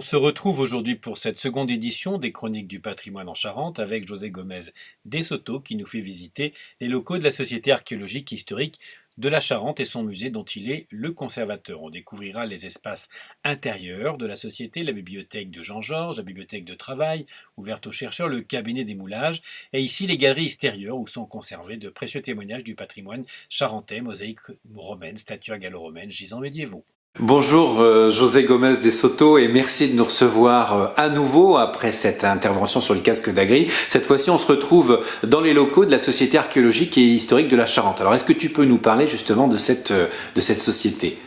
se retrouve aujourd'hui pour cette seconde édition des Chroniques du patrimoine en Charente avec José Gomez Dessoto qui nous fait visiter les locaux de la Société archéologique et historique de la Charente et son musée dont il est le conservateur. On découvrira les espaces intérieurs de la Société, la bibliothèque de Jean-Georges, la bibliothèque de travail ouverte aux chercheurs, le cabinet des moulages et ici les galeries extérieures où sont conservés de précieux témoignages du patrimoine charentais, mosaïques romaines, statuaires gallo-romaines, gisants médiévaux. Bonjour José Gomez Dessoto et merci de nous recevoir à nouveau après cette intervention sur le casque d'Agri. Cette fois-ci on se retrouve dans les locaux de la Société archéologique et historique de la Charente. Alors est-ce que tu peux nous parler justement de cette société?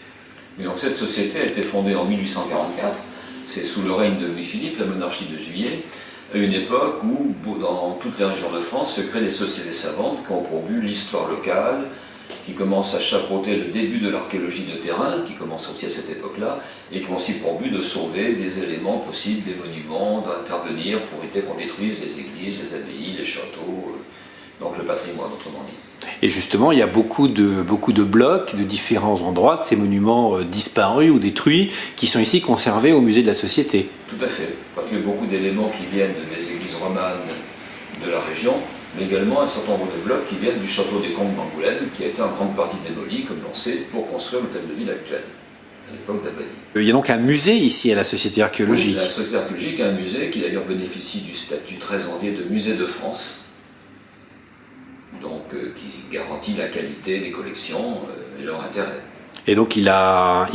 Et donc cette société a été fondée en 1844, c'est sous le règne de Louis-Philippe, la monarchie de Juillet, à une époque où dans toutes les régions de France se créent des sociétés savantes qui ont pour but l'histoire locale, qui commence à chapeauter le début de l'archéologie de terrain, qui commence aussi à cette époque-là, et qui ont aussi pour but de sauver des éléments possibles, des monuments, d'intervenir pour éviter qu'on détruise les églises, les abbayes, les châteaux, donc le patrimoine autrement dit. Et justement, il y a beaucoup de blocs de différents endroits, de ces monuments disparus ou détruits, qui sont ici conservés au musée de la Société. Tout à fait. Parce qu'il y a beaucoup d'éléments qui viennent des églises romanes de la région, mais également un certain nombre de blocs qui viennent du château des Comtes d'Angoulême, qui a été en grande partie démoli, comme l'on sait, pour construire l'hôtel de ville actuel, à l'époque d'Abadie. Il y a donc un musée ici à la Société archéologique. Oui, la Société archéologique a un musée qui d'ailleurs bénéficie du statut très envié de musée de France, donc qui garantit la qualité des collections et leur intérêt. Et donc il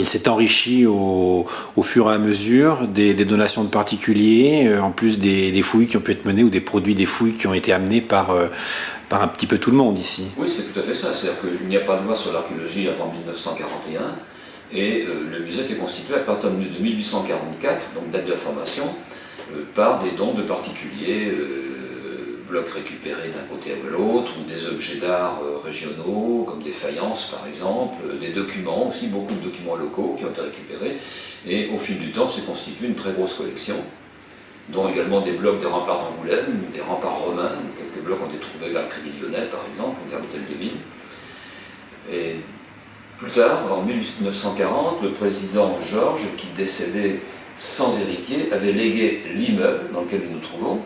s'est enrichi au fur et à mesure des donations de particuliers, en plus des fouilles qui ont pu être menées ou des produits des fouilles qui ont été amenés par un petit peu tout le monde ici. Oui, c'est tout à fait ça. C'est-à-dire qu'il n'y a pas de loi sur l'archéologie avant 1941 et le musée était constitué à partir de 1844, donc date de la formation, par des dons de particuliers, blocs récupérés d'un côté à l'autre, ou des objets d'art régionaux, comme des faïences par exemple, des documents aussi, beaucoup de documents locaux qui ont été récupérés, et au fil du temps s'est constituée une très grosse collection, dont également des blocs des remparts d'Angoulême, des remparts romains, quelques blocs ont été trouvés vers le Crédit Lyonnais par exemple, ou vers l'hôtel de ville. Et plus tard, en 1940, le président Georges, qui décédait sans héritier, avait légué l'immeuble dans lequel nous nous trouvons,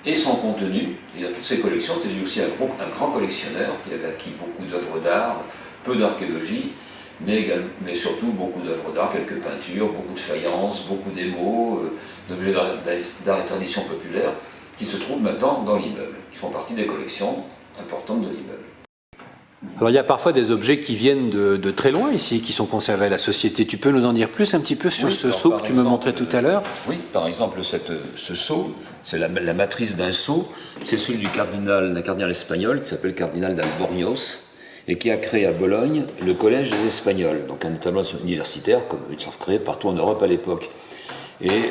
et son contenu, c'est-à-dire toutes ces collections. C'est lui aussi un grand collectionneur qui avait acquis beaucoup d'œuvres d'art, peu d'archéologie, mais surtout beaucoup d'œuvres d'art, quelques peintures, beaucoup de faïences, beaucoup d'émaux, d'objets d'art et tradition populaire, qui se trouvent maintenant dans l'immeuble, qui font partie des collections importantes de l'immeuble. Alors il y a parfois des objets qui viennent de très loin ici, qui sont conservés à la Société. Tu peux nous en dire plus un petit peu sur ce sceau que tu me montrais tout à l'heure? Oui, par exemple ce sceau, c'est la matrice d'un sceau, c'est celui d'un cardinal espagnol qui s'appelle cardinal d'Albornoz et qui a créé à Bologne le collège des Espagnols, donc un établissement universitaire comme ils sont créés partout en Europe à l'époque, et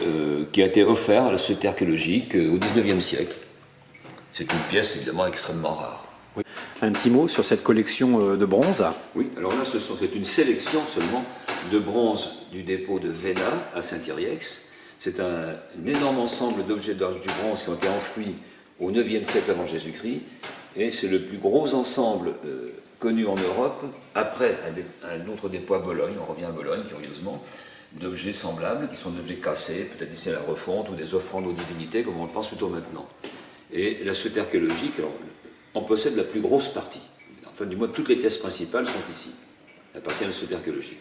qui a été offert à la Société archéologique au XIXe siècle. C'est une pièce évidemment extrêmement rare. Oui. Un petit mot sur cette collection de bronze? Oui, alors là c'est une sélection seulement de bronze du dépôt de Véna à Saint-Yrieix. C'est un énorme ensemble d'objets d'art du bronze qui ont été enfouis au IXe siècle avant Jésus-Christ, et c'est le plus gros ensemble connu en Europe, après un autre dépôt à Bologne, on revient à Bologne curieusement, d'objets semblables, qui sont des objets cassés, peut-être ici à la refonte, ou des offrandes aux divinités, comme on le pense plutôt maintenant. Et la Société archéologique, on possède la plus grosse partie. Enfin, du moins, toutes les pièces principales sont ici, appartiennent à la Société archéologique.